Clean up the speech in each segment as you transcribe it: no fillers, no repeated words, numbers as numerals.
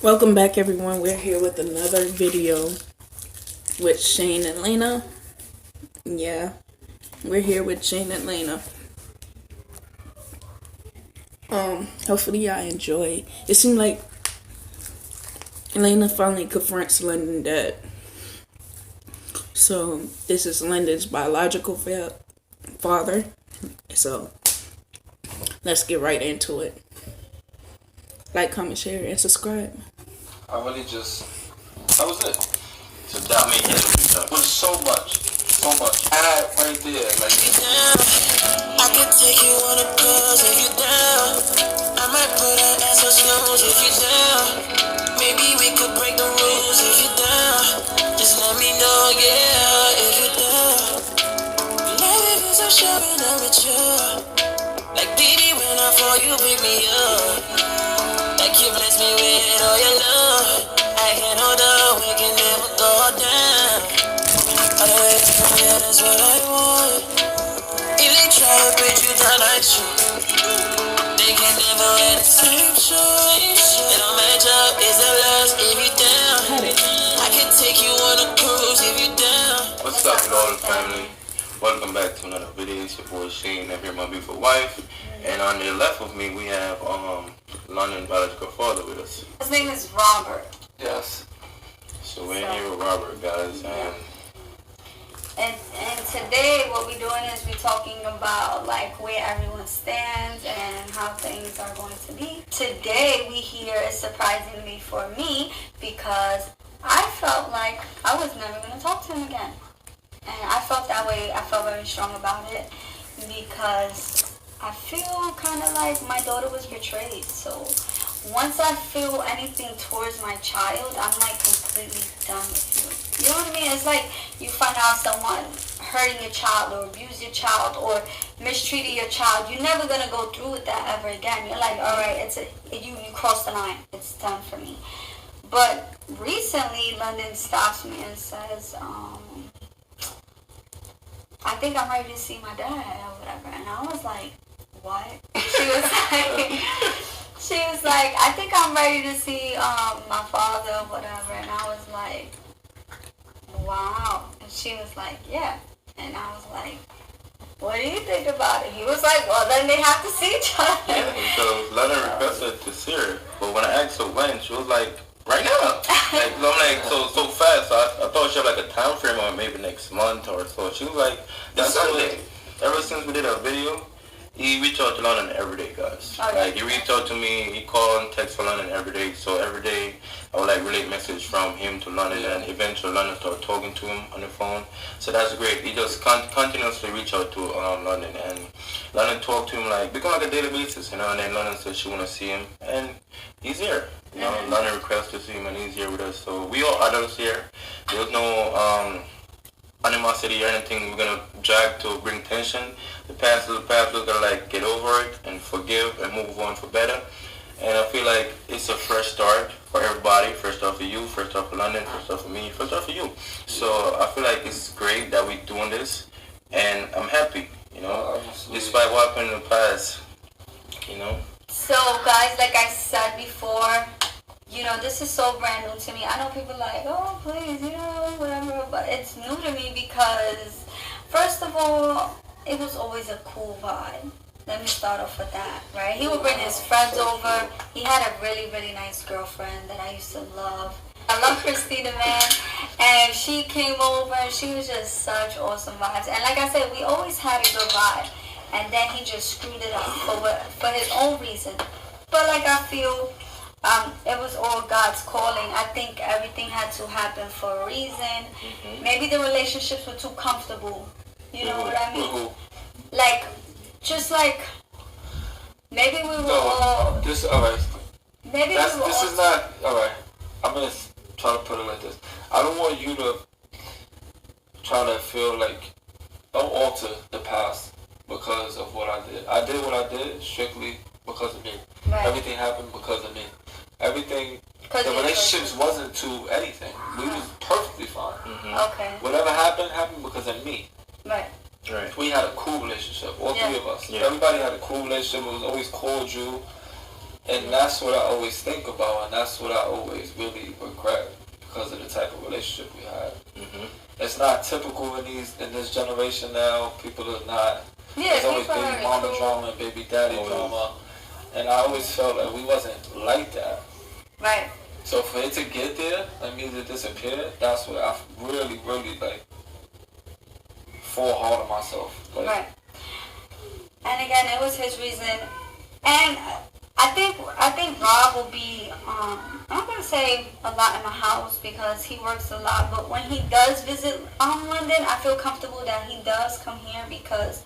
Welcome back, everyone. We're here with another video with Shane and Liana. Yeah, we're here with Shane and Liana. Hopefully y'all enjoy. It seemed like Liana finally confronts London dad. So this is London's biological father. So let's get right into it. Like, comment, share, and subscribe. That was it. So that made it was so much. Right there, like I could take you on a cruise if you down. I might put an ass on snooze if you down. Maybe we could break the rules if you down. Just let me know, yeah, if you down. Life is so showing up with you. Like baby, when I fall, you pick me up. Like you bless me with all your love. I can't hold up, we can never go down. All the way from here, that's what I want. If they try to break you down like you, they can never wear the same choice. They don't match up, it's the last if you down. I can take you on a cruise if you down. What's up, all the family? Welcome back to another video. It's your boy Shane. I'm here, my beautiful wife. And on the left of me, we have London biological father with us. His name is Robert. Yes. So we're here with Robert, guys, And today what we're doing is we're talking about like where everyone stands and how things are going to be. Today we here is surprisingly for me because I felt like I was never going to talk to him again. And I felt that way. I felt very strong about it because I feel kind of like my daughter was betrayed. So once I feel anything towards my child, I'm like completely done with you. You know what I mean? It's like you find out someone hurting your child or abused your child or mistreated your child. You're never going to go through with that ever again. You're like, all right, you crossed the line. It's done for me. But recently, London stops me and says, I think I'm ready to see my dad or whatever. And I was like, what? She was like, I think I'm ready to see my father or whatever. And I was like, wow. And she was like, yeah. And I was like, what do you think about it? He was like, well, then they have to see each other. Yeah, so London requested to see her. But when I asked her when, she was like, right now. Like, I'm like, so fast. So I thought she had like a time frame on maybe next month or so. She was like, that's Sunday. Ever since we did our video, he reached out to London every day, guys. Okay. Like, he reached out to me, he called and texted for London every day. So every day, I would like relate message from him to London, and eventually London started talking to him on the phone. So that's great. He just continuously reached out to London, and London talked to him like, become like a daily basis, you know. And then London said she want to see him, and he's here. You know, London requested to see him, and he's here with us. So we all adults here. There's no animosity or anything we're gonna drag to bring tension. The past is the past. We're gonna like get over it and forgive and move on for better. And I feel like it's a fresh start for everybody. First off for you, first off for London, first off for me, first off for you. So I feel like it's great that we're doing this, and I'm happy. You know, despite what happened in the past. You know. So guys, like I said before, you know, this is so brand new to me. I know people like, oh, please, you know, whatever. But it's new to me because, first of all, it was always a cool vibe. Let me start off with that, right? He would bring his friends over. He had a really, really nice girlfriend that I used to love. I love Christina, man. And she came over and she was just such awesome vibes. And like I said, we always had a good vibe. And then he just screwed it up for his own reason. But like I feel... it was all God's calling. I think everything had to happen for a reason. Mm-hmm. Maybe the relationships were too comfortable. You know what I mean? Like, just like, maybe we were all... Alright. Maybe we were this is not... Alright. I'm going to try to put it like this. I don't want you to try to feel like... Don't alter the past because of what I did. I did what I did strictly because of me. Right. Everything happened because of me. Everything, the relationships wasn't to anything. We was perfectly fine. Mm-hmm. Okay. Whatever happened because of me. Right. We had a cool relationship, all three of us. Everybody had a cool relationship. It was always cordial. And that's what I always think about, and that's what I always really regret because of the type of relationship we had. It's not typical in this generation now. People are not. There's always baby mama drama and baby daddy drama, and I always felt like we wasn't like that. Right. So for it to get there, that means it disappeared. That's what I really, really like. Fall hard on myself. Like, right. And again, it was his reason, and I think Rob will be. I'm not gonna say a lot in my house because he works a lot, but when he does visit London, I feel comfortable that he does come here because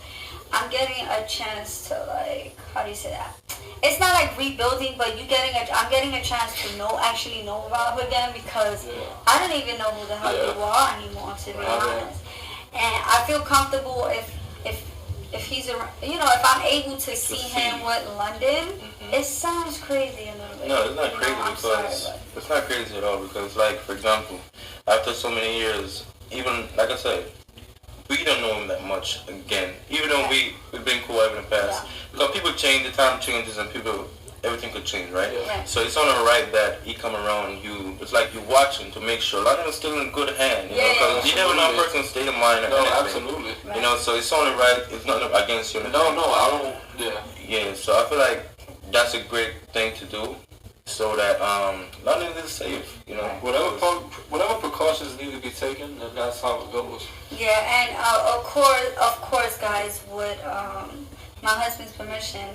I'm getting a chance to, like, how do you say that? It's not like rebuilding, but I'm getting a chance to actually know Rob again because I don't even know who the hell you are anymore, to be honest. And I feel comfortable if he's around, if I'm able to see him with London. It sounds crazy a little bit. No, it's not crazy because it's not crazy at all because, like, for example, after so many years, even like I said, we don't know him that much again. Even though we've been cool in the past, because people change, the time changes, and everything could change, right? So it's only right that he come around you. It's like you watching to make sure London is still in good hand, because you never know a person's state of mind. No, absolutely. So it's only right. It's not against you. No, I don't. Yeah. So I feel like that's a great thing to do, so that London is safe. Whatever precautions need to be taken, and that's how it goes. Yeah, and of course, guys, with my husband's permission.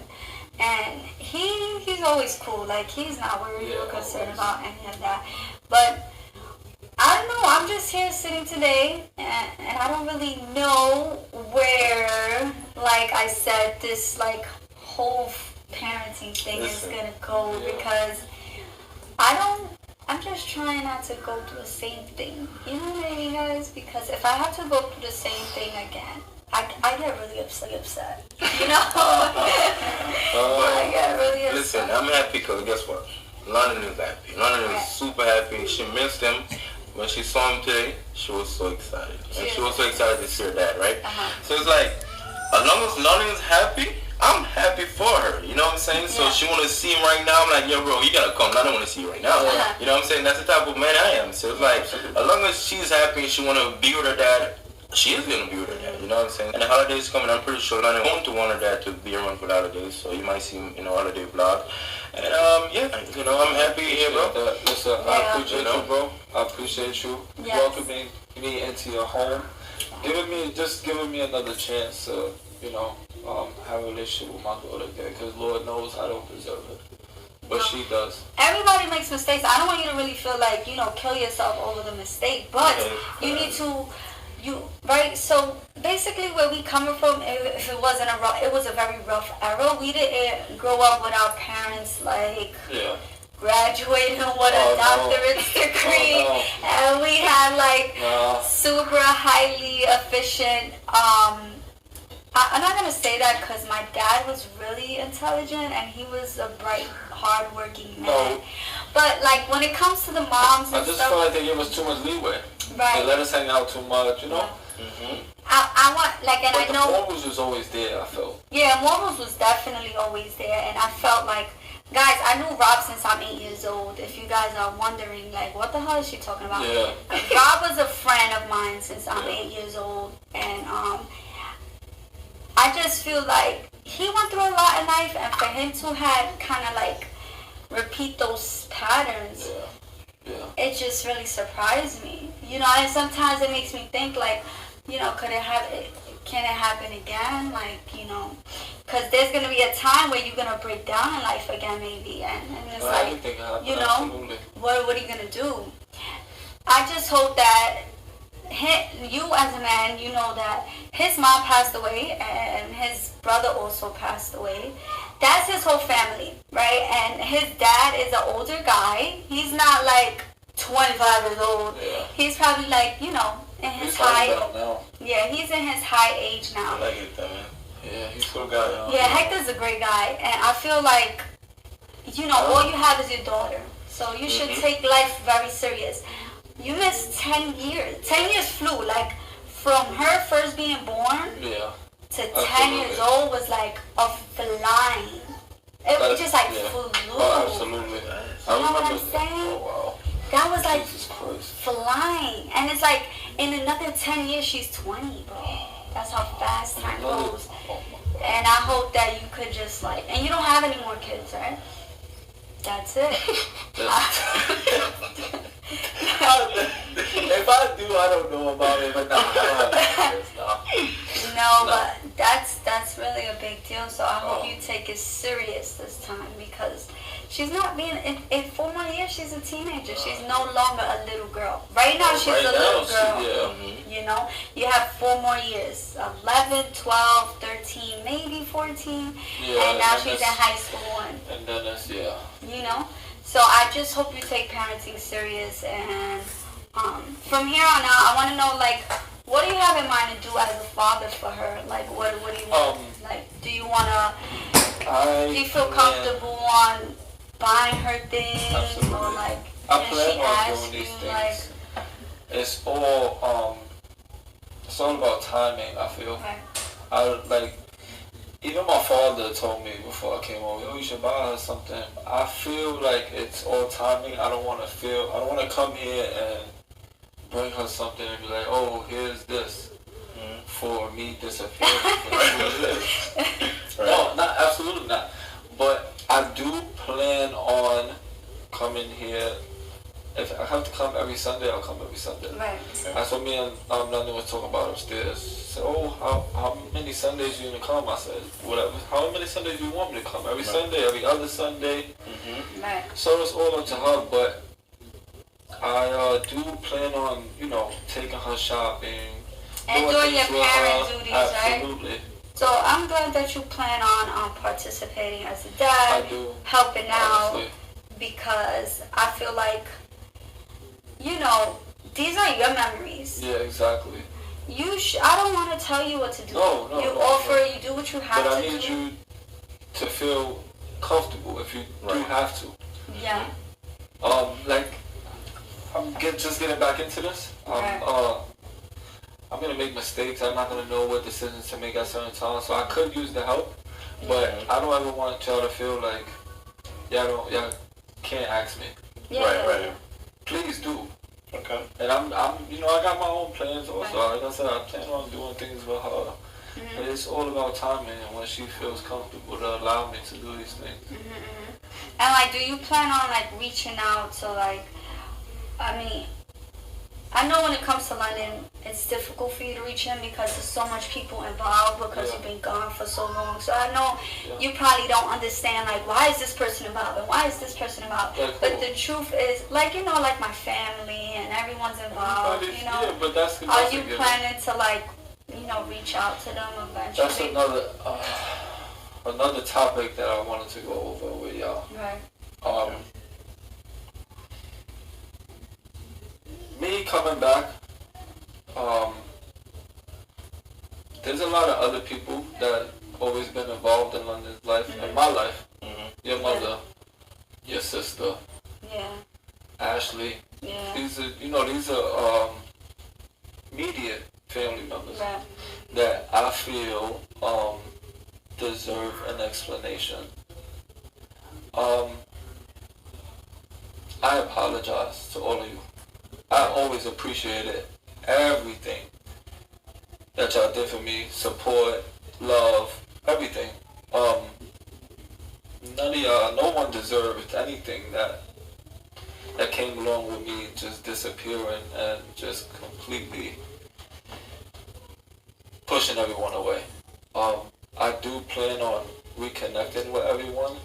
And he's always cool. Like, he's not worried or concerned about any of that. But I don't know. I'm just here sitting today, and I don't really know where, like I said, this like whole parenting thing is gonna go because I'm just trying not to go through the same thing. You know what I mean, guys? Because if I have to go through the same thing again, I get really upset. I get really upset. Listen, I'm happy because guess what? London is happy. London is super happy. She missed him. When she saw him today, she was so excited. And she was so excited to see her dad, right? So it's like, as long as London is happy, I'm happy for her. You know what I'm saying? So she want to see him right now. I'm like, yo, bro, you got to come. I don't want to see you right now. You know what I'm saying? That's the type of man I am. So it's like, as long as she's happy and she want to be with her dad, she is going to be with her dad, you know what I'm saying? And the holidays coming, I'm pretty sure Lana going to want her dad to be around for the holidays, so you might see him in a holiday vlog. And I'm happy here, bro. Listen, I appreciate you, bro. I appreciate you welcoming me into your home. Giving me another chance to, have a relationship with my daughter again, because Lord knows I don't deserve it. But she does. Everybody makes mistakes. I don't want you to really feel like, kill yourself over the mistake, but you need to... right? So basically, where we coming from, if it wasn't it was a very rough era. We didn't grow up with our parents like graduating with a doctorate's degree, and we had like super highly efficient. I'm not gonna say that because my dad was really intelligent and he was a bright, hardworking man. But like when it comes to the moms and I just feel like they give us too much leeway. Right. They let us hang out too much, I want, like, and but I know... morals was always there, I felt. Yeah, morals was definitely always there, and I felt like... Guys, I knew Rob since I'm 8 years old, if you guys are wondering, like, what the hell is she talking about? Yeah. Rob was a friend of mine since I'm 8 years old, and I just feel like he went through a lot in life, and for him to have kind of, like, repeat those patterns... It just really surprised me, and sometimes it makes me think like, can it happen again? Like, because there's going to be a time where you're going to break down in life again maybe, and it's what are you going to do? I just hope that you as a man, that his mom passed away and his brother also passed away. That's his whole family, right? And his dad is an older guy. He's not like 25 years old. Yeah. He's probably like, in his he's in his high age now. I like it, though, man. Yeah, he's a good guy. Yeah, Hector's a great guy. And I feel like, all you have is your daughter. So you should take life very serious. You missed 10 years. 10 years flew, like, from her first being born to 10 years old was like a flying. It was just like flew. Oh, absolutely. You know what I'm saying? Oh, wow. That was like Jesus Christ. flying. And it's like in another 10 years she's 20, bro. That's how fast time goes. And I hope that you could just like, and you don't have any more kids, right? That's it. If I do, I don't know about it, but no, I don't have kids, no. No, but that's really a big deal. So I hope you take it serious this time, because she's not being in 4 more years. She's a teenager. She's no longer a little girl. Right now she's a little girl. You know, you have 4 more years: 11, 12, 13, maybe 14, and now she's in high school. And then that's you know. So I just hope you take parenting serious, and from here on out, I want to know, like, what do you have in mind to do as a father for her? Like, what do you want? Like, do you want to? Do you feel comfortable on buying her things? Absolutely. Or like, I can plan she on ask doing these you, things. like, It's all about timing. I feel. right. I like. Even my father told me before I came over, oh, you should buy her something. I feel like it's all timing. I don't want to come here and bring her something and be like, oh, here's this for me disappearing for 2 years. No, not absolutely not. But I do plan on coming here. If I have to come every Sunday, I'll come every Sunday. Right. That's what me and London was talking about upstairs. She said, oh, how many Sundays you gonna come? I said, whatever. How many Sundays you want me to come? Every Sunday, every other Sunday. Right. So it's all up to her, but I do plan on, taking her shopping. And doing your parent duties, absolutely. right? So I'm glad that you plan on participating as a dad, I do. helping out, Honestly. because I feel like, these are your memories. Yeah, exactly. I don't want to tell you what to do. No, you offer, you do what you have but to do. I need you to feel comfortable if you do have to. Yeah. I'm just getting back into this. I'm gonna make mistakes. I'm not gonna know what decisions to make at certain times, so I could use the help. But I don't ever want y'all to feel like y'all can't ask me. Yeah. Right. Please do. Okay. And I got my own plans also. Like I said, I plan on doing things with her. But it's all about timing and when she feels comfortable to allow me to do these things. And like, do you plan on like reaching out to like, I know when it comes to London, it's difficult for you to reach him because there's so much people involved because you've been gone for so long. So I know you probably don't understand, like, why is this person involved and why is this person involved? Yeah, cool. But the truth is, like, like my family and everyone's involved, Yeah, but that's Are you planning to, like, reach out to them eventually? That's another topic that I wanted to go over with y'all. Right. Me coming back, there's a lot of other people that always been involved in London's life, in my life. Your mother, your sister, Ashley. Yeah. These are immediate family members that I feel deserve an explanation. I apologize to all of you. I always appreciated everything that y'all did for me, support, love, everything. None of y'all, no one deserved anything that came along with me just disappearing and just completely pushing everyone away. I do plan on reconnecting with everyone,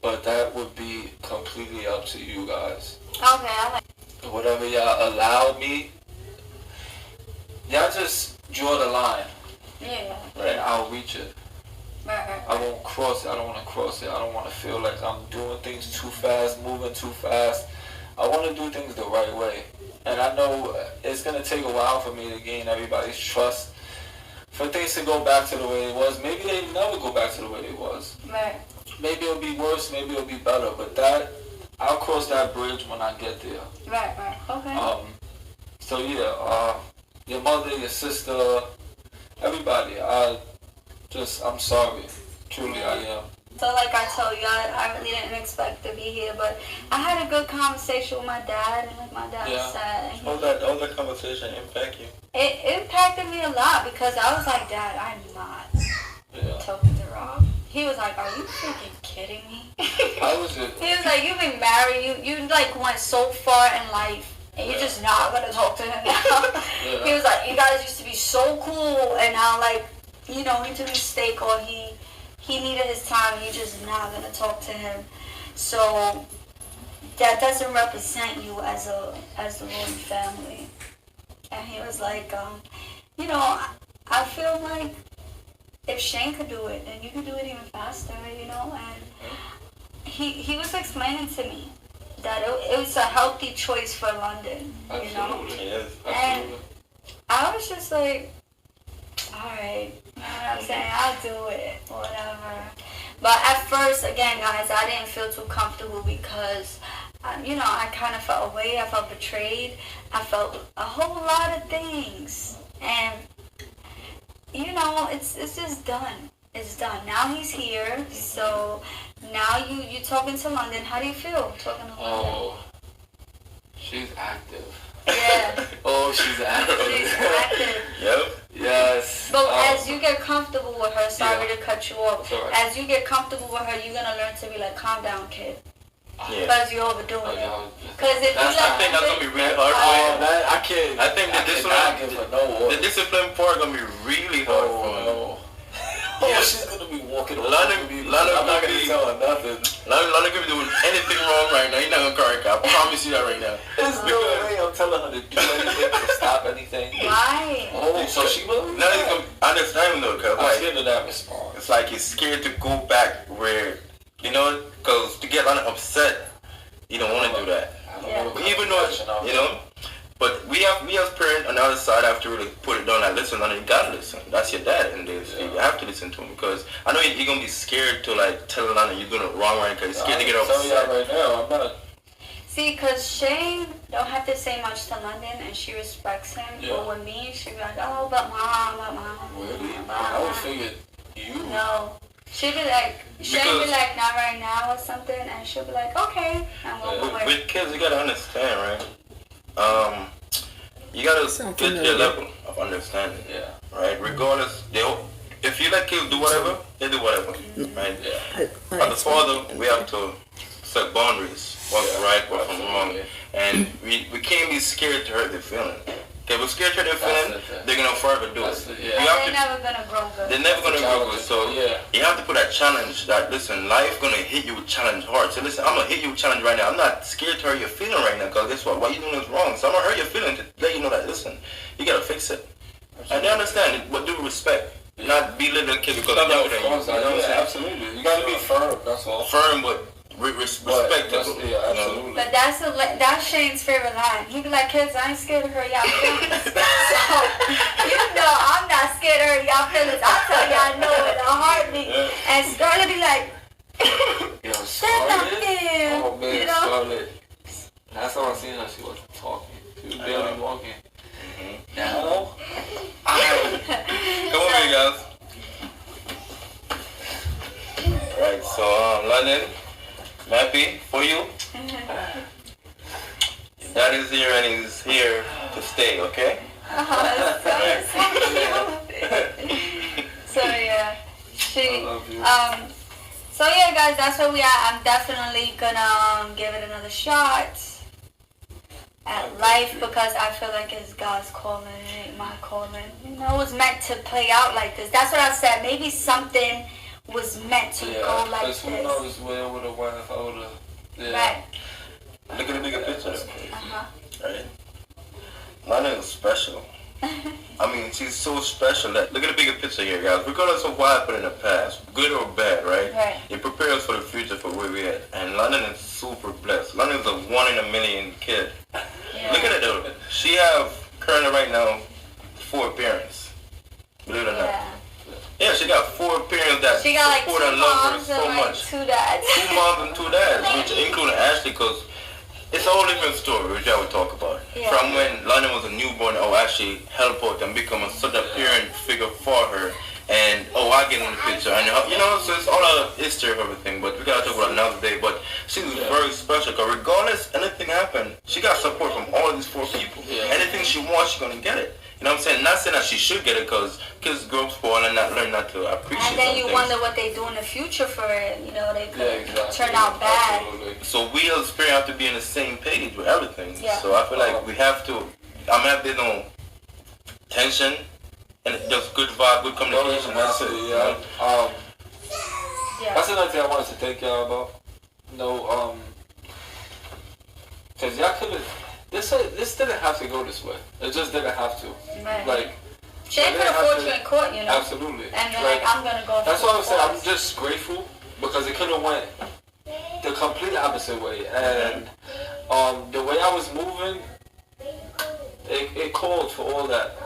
but that would be completely up to you guys. Okay, I like. Whatever y'all allow me, y'all just draw the line. Yeah. And I'll reach it. Right. I won't cross it. I don't want to cross it. I don't want to feel like I'm doing things too fast, moving too fast. I want to do things the right way. And I know it's going to take a while for me to gain everybody's trust, for things to go back to the way it was. Maybe they never go back to the way it was. Right. Maybe it'll be worse, maybe it'll be better, but I'll cross that bridge when I get there. Right. Okay. So yeah, your mother, your sister, everybody. I'm sorry. Truly, I am. So like I told you, I really didn't expect to be here, but I had a good conversation with my dad, and like my dad said, How that conversation impact you? it impacted me a lot because I was like, Dad, I'm not talking to Rob. He was like, are you freaking kidding me? How was it? He was like, you've been married, you like went so far in life, and you're just not gonna talk to him now. He was like, you guys used to be so cool, and now like, you know, he took a mistake or he needed his time, and you're just not gonna talk to him. So that doesn't represent you as the Lloyd family. And he was like, you know, I feel like if Shane could do it, then you could do it even faster, you know. And he was explaining to me that it was a healthy choice for London, you know. Yes. And I was just like, all right, you know what I'm saying? I'll do it, whatever. But at first, again, guys, I didn't feel too comfortable because, you know, I kind of felt away. I felt betrayed. I felt a whole lot of things. And, you know, it's just done. It's done. Now he's here. So now you talking to London. How do you feel talking to London? Oh, she's active. Yeah. Oh, she's active. She's active. Yep. Yes. But as you get comfortable with her, sorry to cut you off, Sorry. as you get comfortable with her, you're going to learn to be like, calm down, kid. Yeah. Because you're overdoing it. Because if you I think that's gonna be really hard for you. I can't. I think the discipline part gonna be really hard for you. Oh, she's gonna be walking around. London I'm not gonna tell her nothing. London could be doing anything wrong right now. You're not gonna correct her. I promise you that right now. There's no way I'm telling her to do anything to stop anything. Why? Oh, so she will? Now he's gonna understand though, cause I'm like scared of that response. it's like he's scared to go back where, you know, cause to get London upset, you don't want to do that. Even though, you know, but we as parents on the other side have to really put it down. Like, listen, London, you gotta listen. That's your dad, and you have to listen to him because I know you're gonna be scared to like tell London you're doing it wrong right because you're scared to get upset. Right now, I'm not. See, because Shane don't have to say much to London, and she respects him. But with me, she be like, oh, but mom. Really? I would figure you. No. She'd be like, Shane be like, not right now or something, and she'll be like, okay, and walk away. With kids, you gotta understand, right? You gotta get your level of understanding, right? Regardless, if you let kids do whatever, they do whatever, right? As a father, we have to set boundaries, what's right, what's wrong, and we can't be scared to hurt their feelings. Okay, we're scared to hurt their feelings, they're gonna forever do it. They're never gonna grow good. They're never gonna grow good, so you have to put that challenge that, listen, life gonna hit you with challenge hard. So listen, I'm gonna hit you with challenge right now. I'm not scared to hurt your feeling right now, because guess what you doing is wrong. So I'm gonna hurt your feeling to let you know that, listen, you gotta fix it. And they understand it, but do respect. Not belittle the kid because they're younger than you. You know what I'm saying? Absolutely. You gotta be firm, that's all. Firm, but respectable. Absolutely. But that's Shane's favorite line. He be like, kids, I ain't scared to hurt y'all feelings. So, you know, I'm not scared to hurt y'all feelings. I'll tell y'all no in a heartbeat. And Scarlett be like, stand up here. Oh man, you know? Scarlett. Last time I seen her, she wasn't talking. She was barely walking. Now, come over here, guys. Right, so London, I'm happy for you. Dad is here and he's here to stay, okay? So yeah, so yeah, guys, that's where we are. I'm definitely gonna give it another shot at life because I feel like it's God's calling, it ain't my calling. You know, it was meant to play out like this. That's what I said. Maybe something was meant to go like this. Who knows where it would have went if I would have. Right. Look at the bigger picture. Right? Lana is special. I mean, she's so special that, look at the bigger picture here, guys. Regardless of what happened in the past, good or bad, right? It prepares us for the future for where we're at. And London is super blessed. London is a 1 in a million kid. Look at it though. She have currently right now 4 parents. Believe it or not. Yeah, she got 4 parents that she got support and love her so much. 2 dads. 2 moms and 2 dads, which including Ashley, because it's a whole different story, which I would talk about. From when London was a newborn, I would actually help out and become such a parent figure for her. And I get in the picture, and so it's all a history of everything. But we gotta talk about another day. But she was very special, because regardless anything happened, she got support from all these 4 people. Anything she wants, she's gonna get it. You know what I'm saying? Not saying that she should get it, because kids grow up spoiled and not learn not to appreciate. And then you things. wonder what they do in the future for it. They could exactly. turn out bad. Absolutely. So we as parents have to be on the same page with everything. Yeah. So I feel like we have to. There's no tension, and just good vibe, good communication. That's it. Yeah. Yeah. That's another thing I wanted to thank y'all about. Because y'all could have. This didn't have to go this way. It just didn't have to. Right. Like. She could have fought you in court, Absolutely. And then I'm gonna go. That's what I'm saying. I'm just grateful because it could have went the complete opposite way, and the way I was moving, it called for all that.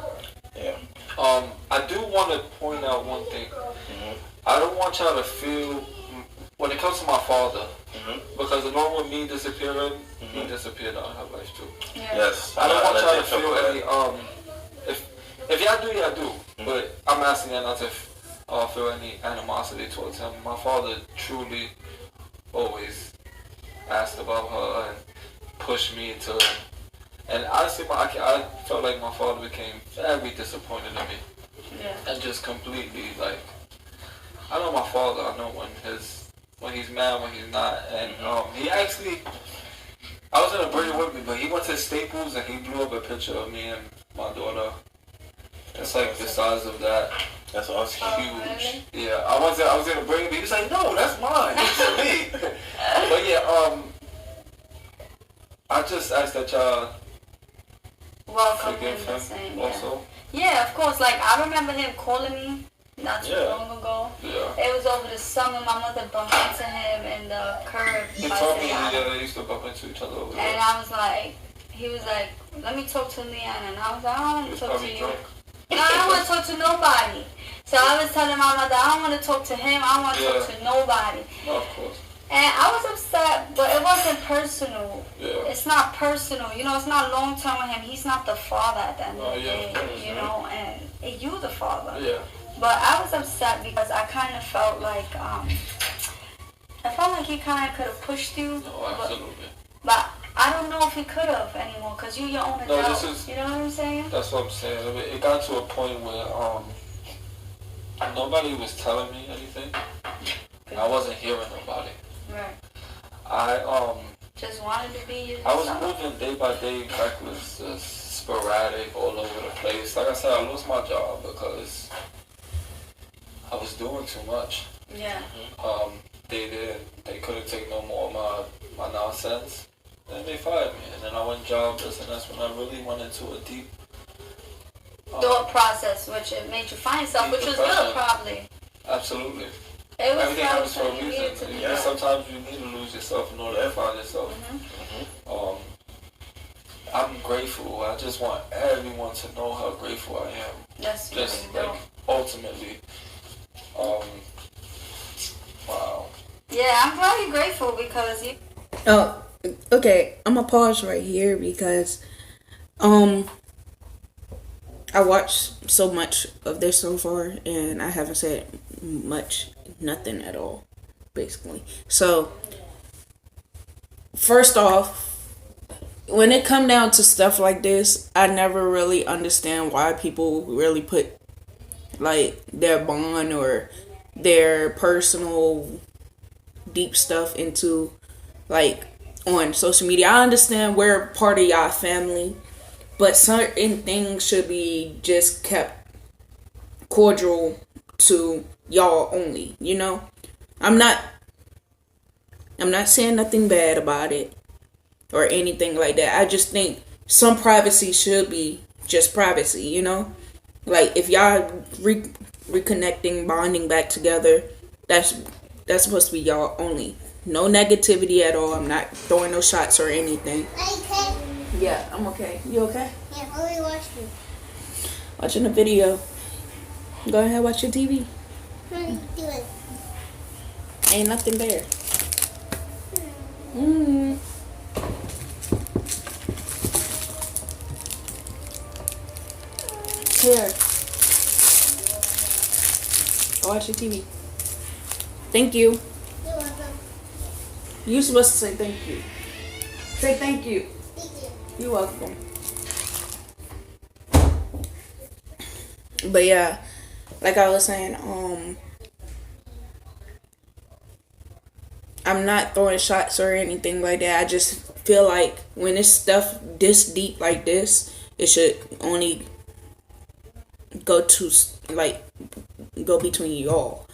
Yeah. I do want to point out one thing. I don't want y'all to feel when it comes to my father, because along with me disappearing, he disappeared out of her life too. Yeah. Yes. I don't want y'all to feel any if y'all do, but I'm asking y'all not to feel any animosity towards him. My father truly always asked about her and pushed me to, and honestly, I felt like my father became very disappointed in me. Yeah. And just completely I know my father. I know when he's mad, when he's not, and he actually. I was in a bring with me, but he went to Staples and he blew up a picture of me and my daughter. It's like the size of that. That's awesome. Huge. Yeah, I was gonna bring it. He was like, no, that's mine. It's for me. But yeah, I just asked that y'all welcome forgive him the him same. also. Yeah, of course. Like I remember him calling me not too long ago. Yeah. It was over the summer. My mother bumped into him in the curb. He told me they used to bump into each other over there. And I was like, he was like, let me talk to Liana. And I was like, I don't want to talk to you. Drunk. No, I don't want to talk to nobody. So I was telling my mother, I don't want to talk to him. I don't want to talk to nobody. No, of course. And I was upset, but it wasn't personal. Yeah. It's not personal. It's not long term with him. He's not the father at the end of the day, and you the father. Yeah. But I was upset because I kind of felt like, he kind of could have pushed you. No, absolutely. But I don't know if he could have anymore, because you're your own adult. You know what I'm saying? That's what I'm saying. I mean, it got to a point where nobody was telling me anything. And I wasn't hearing nobody. Right. I just wanted to be yourself. I was moving day by day, reckless, just sporadic, all over the place. Like I said, I lost my job because I was doing too much. Yeah. They couldn't take no more of my nonsense. And they fired me, and then I went jobless, and that's when I really went into a deep thought process, which it made you find yourself, which was good, probably. Absolutely. It was everything happens for a reason. Sometimes you need to lose yourself in order to find yourself. I'm grateful. I just want everyone to know how grateful I am. That's just really like ultimately. Wow. Yeah, I'm very grateful because you. Oh, okay. I'm gonna pause right here because, I watched so much of this so far, and I haven't said nothing at all, basically. So, first off, when it come down to stuff like this, I never really understand why people really put like their bond or their personal deep stuff into like on social media. I understand we're part of y'all family, but certain things should be just kept cordial to y'all only, you know? I'm not saying nothing bad about it or anything like that. I just think some privacy should be just privacy, you know? Like if y'all reconnecting, bonding back together, that's supposed to be y'all only. No negativity at all. I'm not throwing no shots or anything. Okay. Yeah, I'm okay. You okay? Yeah, what are you watching? Watching a video. Go ahead, watch your TV. What are you doing? Ain't nothing there. Mm. Here. Go watch the TV. Thank you. You're welcome. You're supposed to say thank you. Say thank you. Thank you. You're welcome. But yeah, like I was saying, I'm not throwing shots or anything like that. I just feel like when it's stuff this deep like this, it should only go to go between y'all.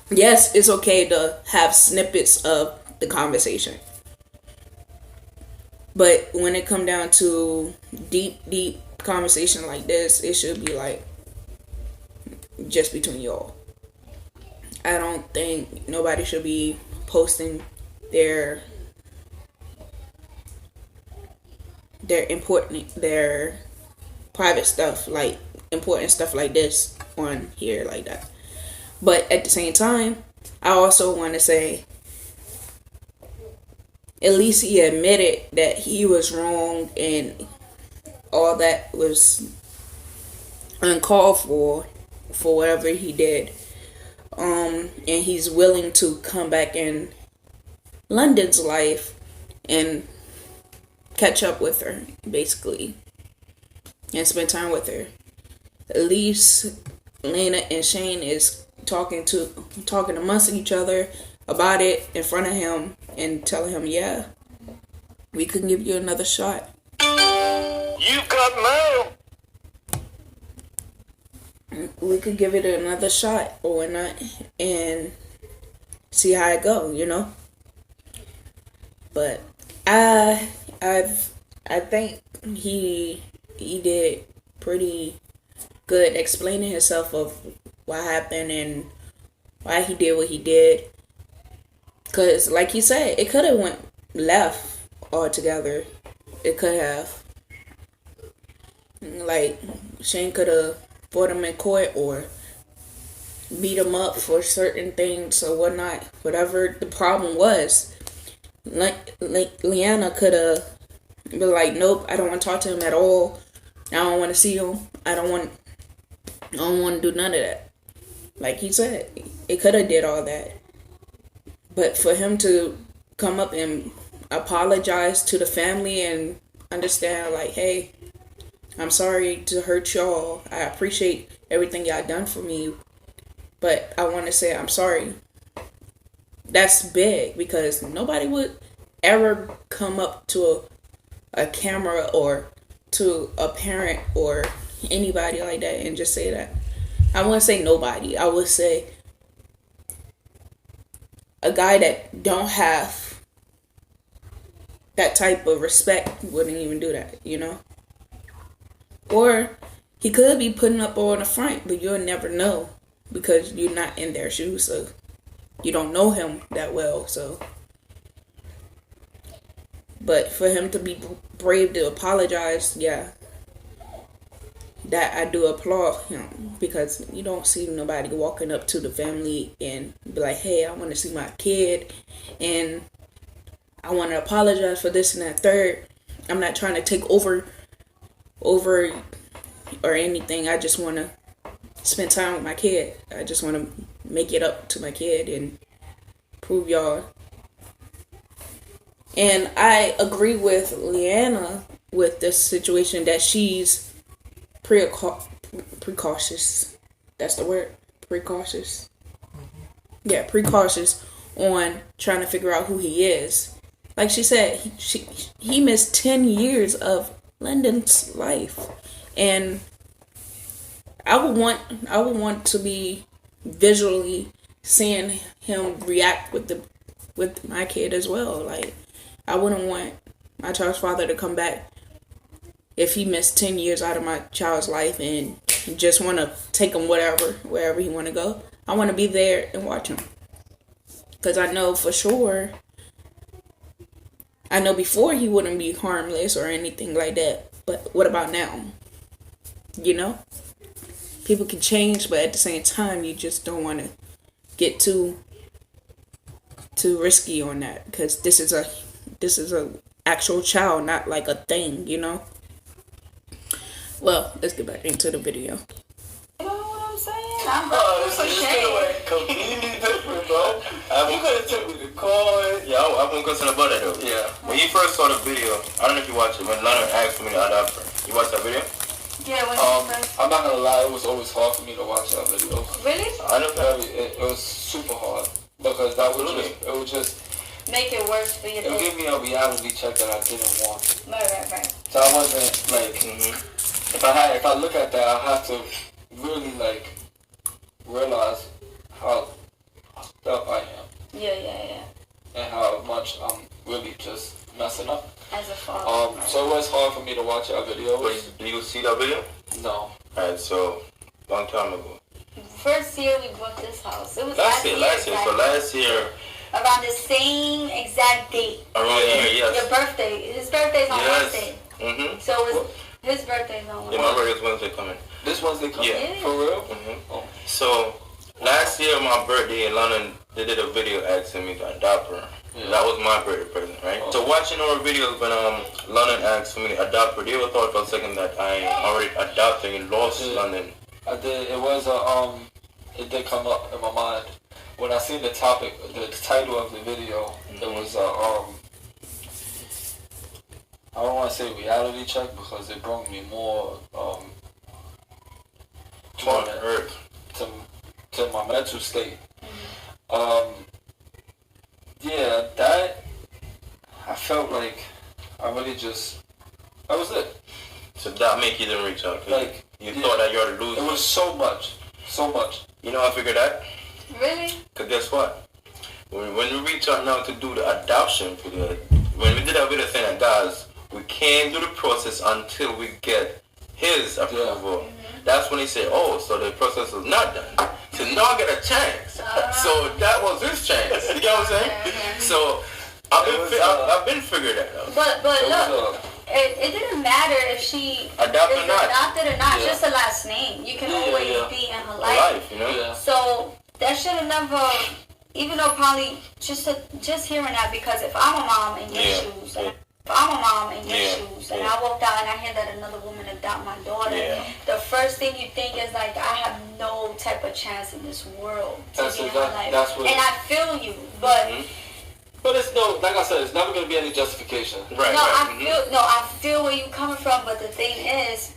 Yes, it's okay to have snippets of the conversation, but when it come down to deep conversation like this, it should be like just between y'all. I don't think nobody should be posting their private stuff, like important stuff like this on here like that. But at the same time, I also want to say at least he admitted that he was wrong and all that was uncalled for whatever he did. And he's willing to come back in London's life and catch up with her, basically, and spend time with her. At least Liana and Shane is talking amongst each other about it in front of him and telling him, yeah, we could give you another shot. You've got mail. We could give it another shot or not and see how it go, you know. But I think he did pretty good explaining himself of what happened and why he did what he did. Cause like he said, it could have went left altogether. It could have. Like Shane could have fought him in court or beat him up for certain things or whatnot. Whatever the problem was, like Liana could have been like, nope, I don't want to talk to him at all. I don't want to see him. I don't want to do none of that. Like he said, it could have did all that. But for him to come up and apologize to the family and understand, like, hey, I'm sorry to hurt y'all. I appreciate everything y'all done for me, but I want to say I'm sorry. That's big because nobody would ever come up to a camera or to a parent or anybody like that and just say that. I wouldn't say nobody. I would say a guy that don't have that type of respect wouldn't even do that, you know? Or he could be putting up on the front, but you'll never know because you're not in their shoes, so you don't know him that well, so. But for him to be brave to apologize, yeah, that I do applaud him because you don't see nobody walking up to the family and be like, hey, I want to see my kid and I want to apologize for this and that third. I'm not trying to take over or anything. I just want to spend time with my kid. I just want to make it up to my kid and prove y'all. And I agree with Liana with this situation that she's precautious. That's the word. Precautious. Yeah, precautious on trying to figure out who he is. Like she said, he missed 10 years of Lyndon's life, and I would want to be visually seeing him react with my kid as well. Like I wouldn't want my child's father to come back if he missed 10 years out of my child's life and just want to take him wherever he want to go. I want to be there and watch him because I know for sure. I know before he wouldn't be harmless or anything like that. But what about now? You know? People can change, but at the same time, you just don't want to get too risky on that. Because this is a actual child, not like a thing, you know? Well, let's get back into the video. You know what I'm saying? I'm Oh, for this shame. went completely different, bro. You could have took me to court. Yeah, I won't concerned about that though. Yeah. When you first saw the video, I don't know if you watched it, when Liana asked me to adopt her. You watched that video? Yeah, when you first. I'm not gonna lie, it was always hard for me to watch that video. Really? I know that. It was super hard because that was just Make it worse for you. it would give me a reality check that I didn't want. Right. So I wasn't like if I look at that, I have to really like realize how fucked up I am Yeah. and how much I'm really just messing up. As a father. So it was hard for me to watch that video. But do you see that video? No. Alright, so long time ago. First year we bought this house. It was Last year. exactly. So last year, around the same exact date. around here, yes. Your birthday. His birthday's on Wednesday. Mm-hmm. So it was, his birthday's on Wednesday. Yeah, my birthday's Wednesday coming. This Wednesday coming? Yeah. For real? Mm-hmm. Oh. So last year, my birthday in London, they did a video asking me to adopt her. Yeah. That was my birthday present, right? Oh. So watching our videos when London asked for me to adopt her, they were thought for a second that I already adopted and lost London. I did. It was it did come up in my mind when I seen the topic, the title of the video. It was I don't want to say reality check because it brought me more torment Hurt. to my mental state. Yeah, that I felt like I really just that was it. So that make you didn't reach out. 'Cause Like you thought that you ought to lose. It was so much. You know how I figured that? Really? Because guess what? When we reach out now to do the adoption, when we did that video saying that, guys, we can't do the process until we get his approval. That's when he said, oh, so the process is not done. So now I get a chance. So that was his chance. You get what I'm saying? So I've been figured that out. But look, it didn't matter if she Adopted is or not. adopted or not. Yeah. Just a last name. You can Yeah, always yeah. be in her My life. life, you know? Yeah. So that should have never, even though probably just hearing that, because if I'm a mom in your shoes, and if I'm a mom in your shoes, and I walked out and I hear that another woman adopt my daughter, the first thing you think is like, I have no type of chance in this world to be in her life. That's what and I feel you, but. But it's no, like I said, it's never gonna be any justification. Right, I feel where you coming from, but the thing is,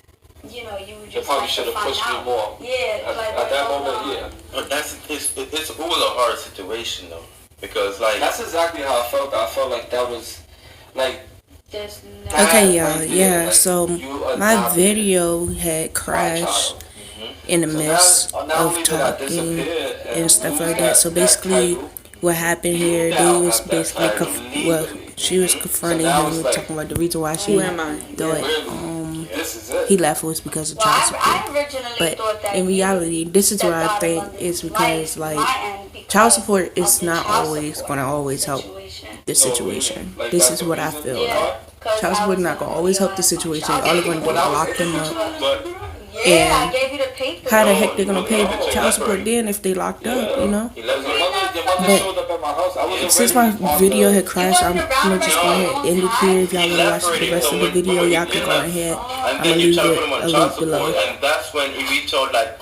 you just probably have should to have find pushed me out. more. Yeah, At that moment, yeah. But it was a hard situation though, because like That's exactly how I felt. I felt like that was like. There's no. Okay, That y'all. right Yeah, there, like, so you my adopted video had my crashed child. in the So midst not of only did I talking disappear and stuff like lose that. So basically, title, what happened here, you they now was have that basically title she was confronting So now him, it's like, talking about the reason why she Who am I? thought really, this is it. he left was because of Well, child support. I originally But thought that in reality, this is what I stepped out think of is London's because life, like my end, because child support of is the not child always support gonna always help situation. the situation. Like, This that's is what the I reason? feel Yeah, like. 'cause Child I support was not gonna gonna always be help the honest, situation. child All they're gonna do is support- lock them up. but Yeah, I And gave you the paper. how the No, heck they gonna you pay left it. child support then if they locked up, you know? he left Your her. mother But showed up at my house. I wasn't since ready my on video the- had crashed, I'm gonna just go ahead and end it here. If y'all wanna watch the rest of the video, y'all can go ahead. And I'm gonna then you leave try to it put him a on link child below. support, and that's when he reached out like